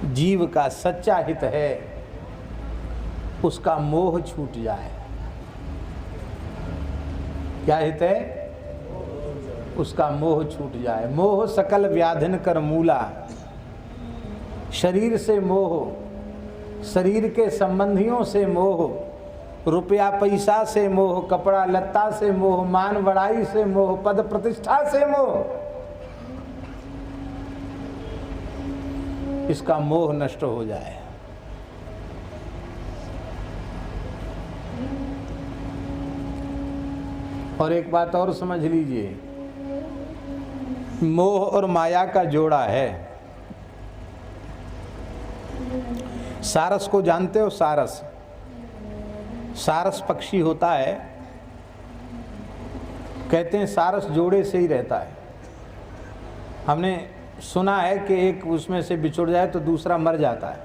जीव का सच्चा हित है उसका मोह छूट जाए। क्या हित है? उसका मोह छूट जाए। मोह सकल व्याधिन कर मूला, शरीर से मोह, शरीर के संबंधियों से मोह, रुपया पैसा से मोह, कपड़ा लत्ता से मोह, मान बड़ाई से मोह, पद प्रतिष्ठा से मोह, इसका मोह नष्ट हो जाए। और एक बात और समझ लीजिए, मोह और माया का जोड़ा है। सारस को जानते हो? सारस, सारस पक्षी होता है, कहते हैं सारस जोड़े से ही रहता है। हमने सुना है कि एक उसमें से बिछुड़ जाए तो दूसरा मर जाता है।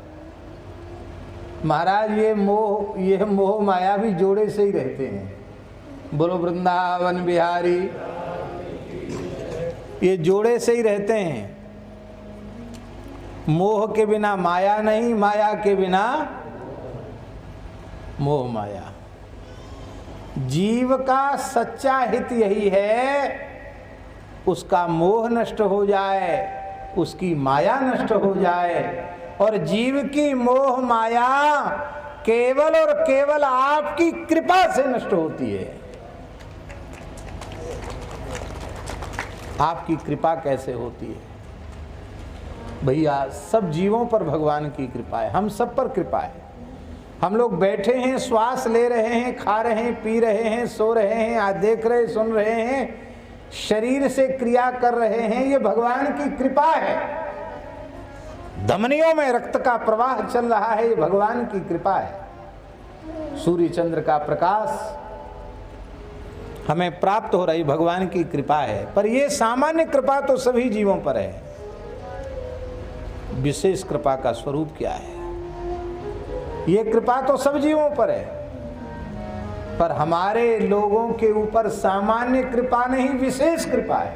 महाराज ये मोह माया भी जोड़े से ही रहते हैं। बोलो वृंदावन बिहारी, ये जोड़े से ही रहते हैं। मोह के बिना माया नहीं, माया के बिना मोह माया। जीव का सच्चा हित यही है, उसका मोह नष्ट हो जाए, उसकी माया नष्ट हो जाए। और जीव की मोह माया केवल और केवल आपकी कृपा से नष्ट होती है। आपकी कृपा कैसे होती है? भैया सब जीवों पर भगवान की कृपा है, हम सब पर कृपा है। हम लोग बैठे हैं, श्वास ले रहे हैं, खा रहे हैं, पी रहे हैं, सो रहे हैं, आज देख रहे, सुन रहे हैं, शरीर से क्रिया कर रहे हैं, ये भगवान की कृपा है। धमनियों में रक्त का प्रवाह चल रहा है, ये भगवान की कृपा है। सूर्य चंद्र का प्रकाश हमें प्राप्त हो रही भगवान की कृपा है। पर ये सामान्य कृपा तो सभी जीवों पर है, विशेष कृपा का स्वरूप क्या है? ये कृपा तो सब जीवों पर है, पर हमारे लोगों के ऊपर सामान्य कृपा नहीं, विशेष कृपा है।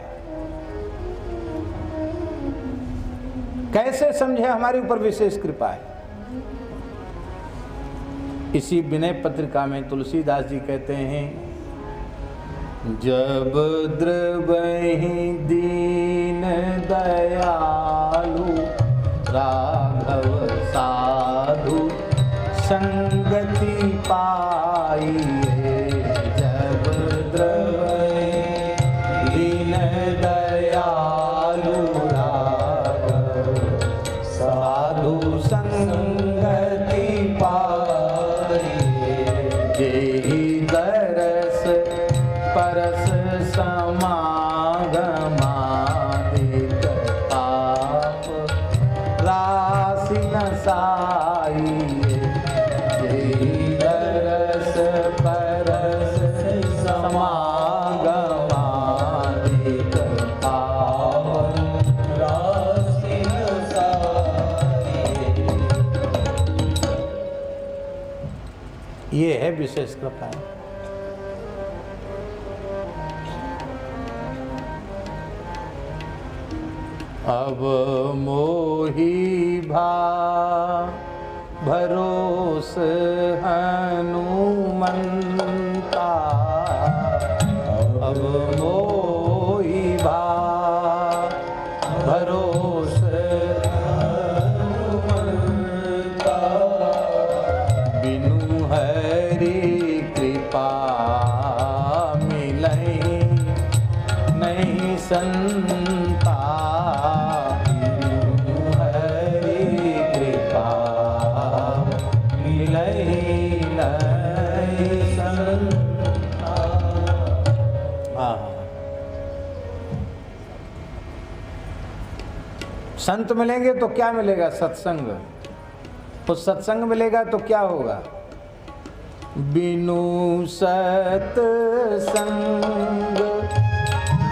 कैसे समझे हमारे ऊपर विशेष कृपा है? इसी विनय पत्रिका में तुलसीदास जी कहते हैं, जब द्रवहि दीन दयालु राघव साधु संगति पाइए। जब द्रवहि दीन दयालु राघव साधु संगति पाइए। जेहि दरस परस समागमादिक ताप राशि न साइए। जेहि दरस परस समागमादिक ताप राशि न साइए। ये है विशेष कृपा। अब मोहि भरोस हनुमंता, अब मोहि भरोस हनुमंता। बिनु हरि कृपा मिलहि नहीं संता। संत मिलेंगे तो क्या मिलेगा? सत्संग। तो सत्संग मिलेगा तो क्या होगा? बिनु सत्संग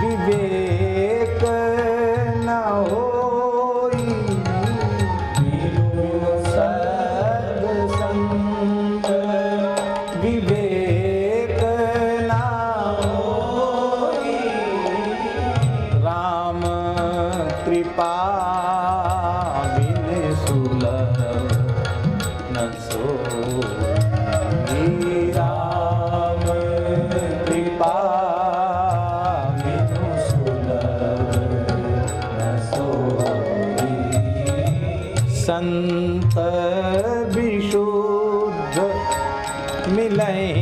विवेक न होई। बिनु सत्संग विवेक न होई। राम कृपा बिन सुलभ न सोई राम कृपा बिनु सुलभ न सोई। संत विशुद्ध मिलहि